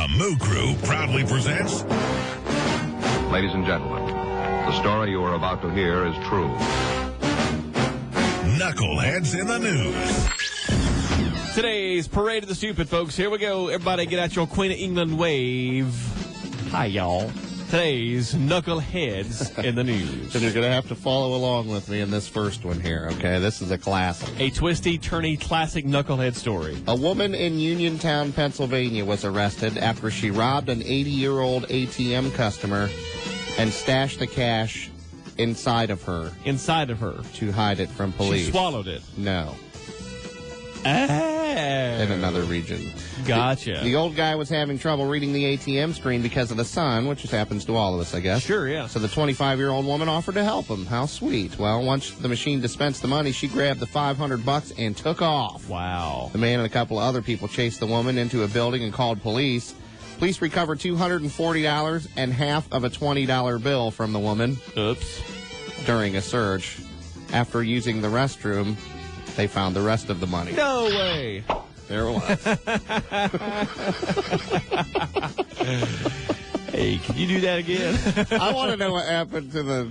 The Moo Krew proudly presents... Ladies and gentlemen, the story you are about to hear is true. Knuckleheads in the News. Today's Parade of the Stupid, folks. Here we go. Everybody get out your Queen of England wave. Hi, y'all. Today's Knuckleheads in the News. So you're going to have to follow along with me in this first one here, okay? This is a classic. A twisty, turny, classic Knucklehead story. A woman in Uniontown, Pennsylvania was arrested after she robbed an 80-year-old ATM customer and stashed the cash inside of her. Inside of her. To hide it from police. She swallowed it. No. In another region. Gotcha. The old guy was having trouble reading the ATM screen because of the sun, which just happens to all of us, I guess. Sure, yeah. So the 25-year-old woman offered to help him. How sweet. Well, once the machine dispensed the money, she grabbed the $500 and took off. Wow. The man and a couple of other people chased the woman into a building and called police. Police recovered $240 and half of a $20 bill from the woman. Oops. During a search. After using the restroom, they found the rest of the money. No way. There it was. Hey, can you do that again? I want to know what happened to the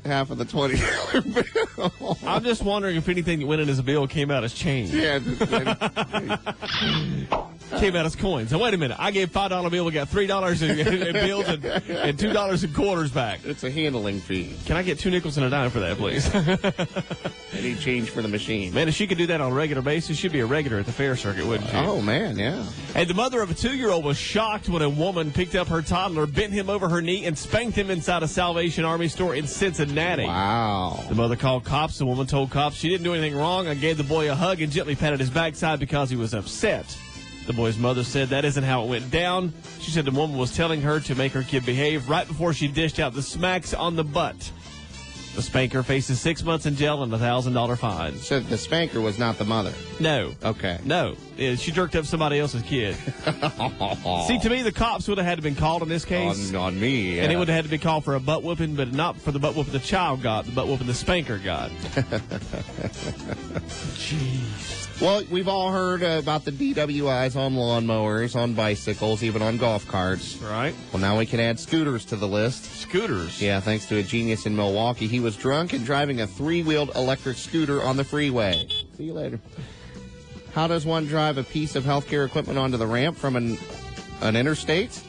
half of the $20 bill. I'm just wondering if anything that went in as a bill came out as change. Yeah. Came out as coins. Now, wait a minute. I gave $5 bill. We got $3 in bills and $2 in quarters back. It's a handling fee. Can I get 2 nickels and a dime for that, please? I need change for the machine. Man, if she could do that on a regular basis, she'd be a regular at the fair circuit, wouldn't she? Oh, man, yeah. And the mother of a 2-year-old was shocked when a woman picked up her toddler, bent him over her knee, and spanked him inside a Salvation Army store in Cincinnati. Wow. The mother called cops. The woman told cops she didn't do anything wrong. I gave the boy a hug and gently patted his backside because he was upset. The boy's mother said that isn't how it went down. She said the woman was telling her to make her kid behave right before she dished out the smacks on the butt. The spanker faces 6 months in jail and a $1,000 fine. So the spanker was not the mother? No. Okay. No. She jerked up somebody else's kid. See, to me, the cops would have had to been called in this case. On me, yeah. And it would have had to be called for a butt whooping, but not for the butt whooping the child got, the butt whooping the spanker got. Jeez. Well, we've all heard about the DWIs on lawnmowers, on bicycles, even on golf carts. Right. Well, now we can add scooters to the list. Scooters? Yeah, thanks to a genius in Milwaukee. He was drunk and driving a 3-wheeled electric scooter on the freeway. See you later. How does one drive a piece of healthcare equipment onto the ramp from an interstate?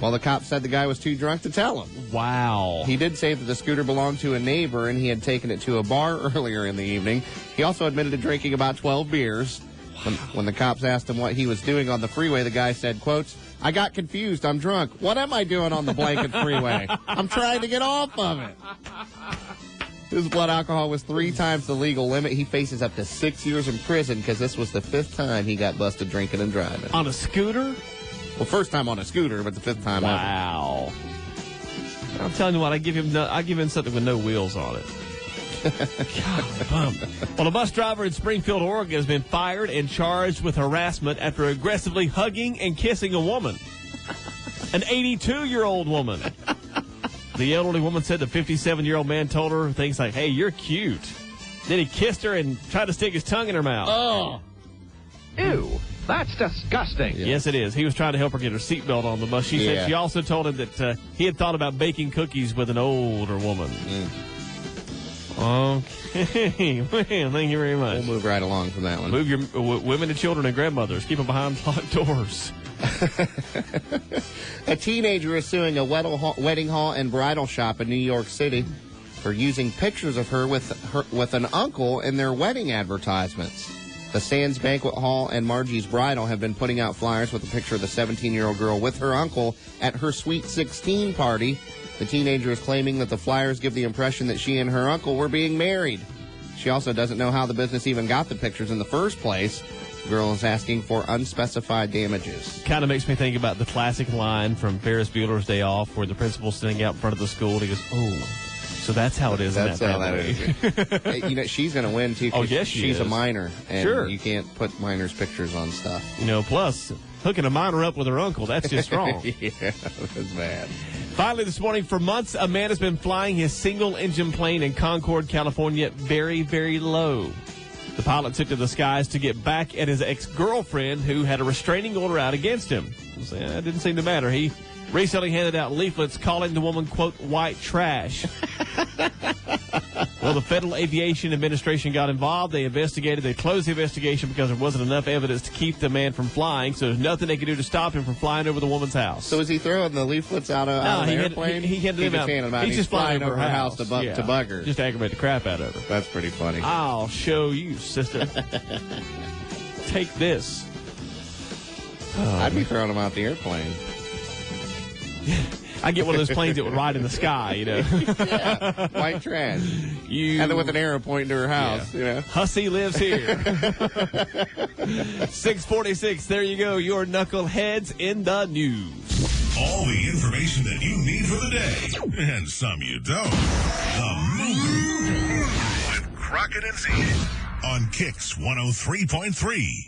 Well, the cop said the guy was too drunk to tell him. Wow. He did say that the scooter belonged to a neighbor and he had taken it to a bar earlier in the evening. He also admitted to drinking about 12 beers. Wow. When the cops asked him what he was doing on the freeway, the guy said, quotes, "I got confused. I'm drunk. What am I doing on the blanket freeway? I'm trying to get off of it." His blood alcohol was 3 times the legal limit. He faces up to 6 years in prison because this was the 5th time he got busted drinking and driving. On a scooter? Well, first time on a scooter, but the 5th time ever. Wow. I'm telling you what, I give him something with no wheels on it. God, bum. Well, a bus driver in Springfield, Oregon has been fired and charged with harassment after aggressively hugging and kissing a woman. An 82-year-old woman. The elderly woman said the 57-year-old man told her things like, "Hey, you're cute." Then he kissed her and tried to stick his tongue in her mouth. Oh. Ew. That's disgusting. Yes, it is. He was trying to help her get her seatbelt on the bus. She said she also told him that he had thought about baking cookies with an older woman. Okay. Well, thank you very much. We'll move right along from that one. Move your women and children and grandmothers. Keep them behind locked doors. A teenager is suing a wedding hall and bridal shop in New York City for using pictures of her with an uncle in their wedding advertisements. The Sands Banquet Hall and Margie's Bridal have been putting out flyers with a picture of the 17-year-old girl with her uncle at her Sweet 16 party. The teenager is claiming that the flyers give the impression that she and her uncle were being married. She also doesn't know how the business even got the pictures in the first place. The girl is asking for unspecified damages. Kind of makes me think about the classic line from Ferris Bueller's Day Off where the principal's sitting out in front of the school and he goes, "Oh, so that's how it is in that family." Hey, you know, she's going to win, too. Oh, yes, she's a minor. And sure. You can't put minors' pictures on stuff. You know, plus, hooking a minor up with her uncle, that's just strong. Yeah, that's bad. Finally, this morning, for months, a man has been flying his single-engine plane in Concord, California, very, very low. The pilot took to the skies to get back at his ex-girlfriend who had a restraining order out against him. That didn't seem to matter. He recently handed out leaflets calling the woman, quote, white trash. Well, the Federal Aviation Administration got involved. They investigated. They closed the investigation because there wasn't enough evidence to keep the man from flying, so there's nothing they could do to stop him from flying over the woman's house. So is he throwing the leaflets out of the airplane? He handed them out. He's just flying over her house to bug her. Just to aggravate the crap out of her. That's pretty funny. I'll show you, sister. Take this. I'd be throwing them out the airplane. I get one of those planes that would ride in the sky, you know. Yeah, white trash. And then with an arrow pointing to her house, you know. Hussy lives here. 646, there you go. Your Knuckleheads in the news. All the information that you need for the day. And some you don't. The Moo Krew with Crockett and Z on Kicks 103.3.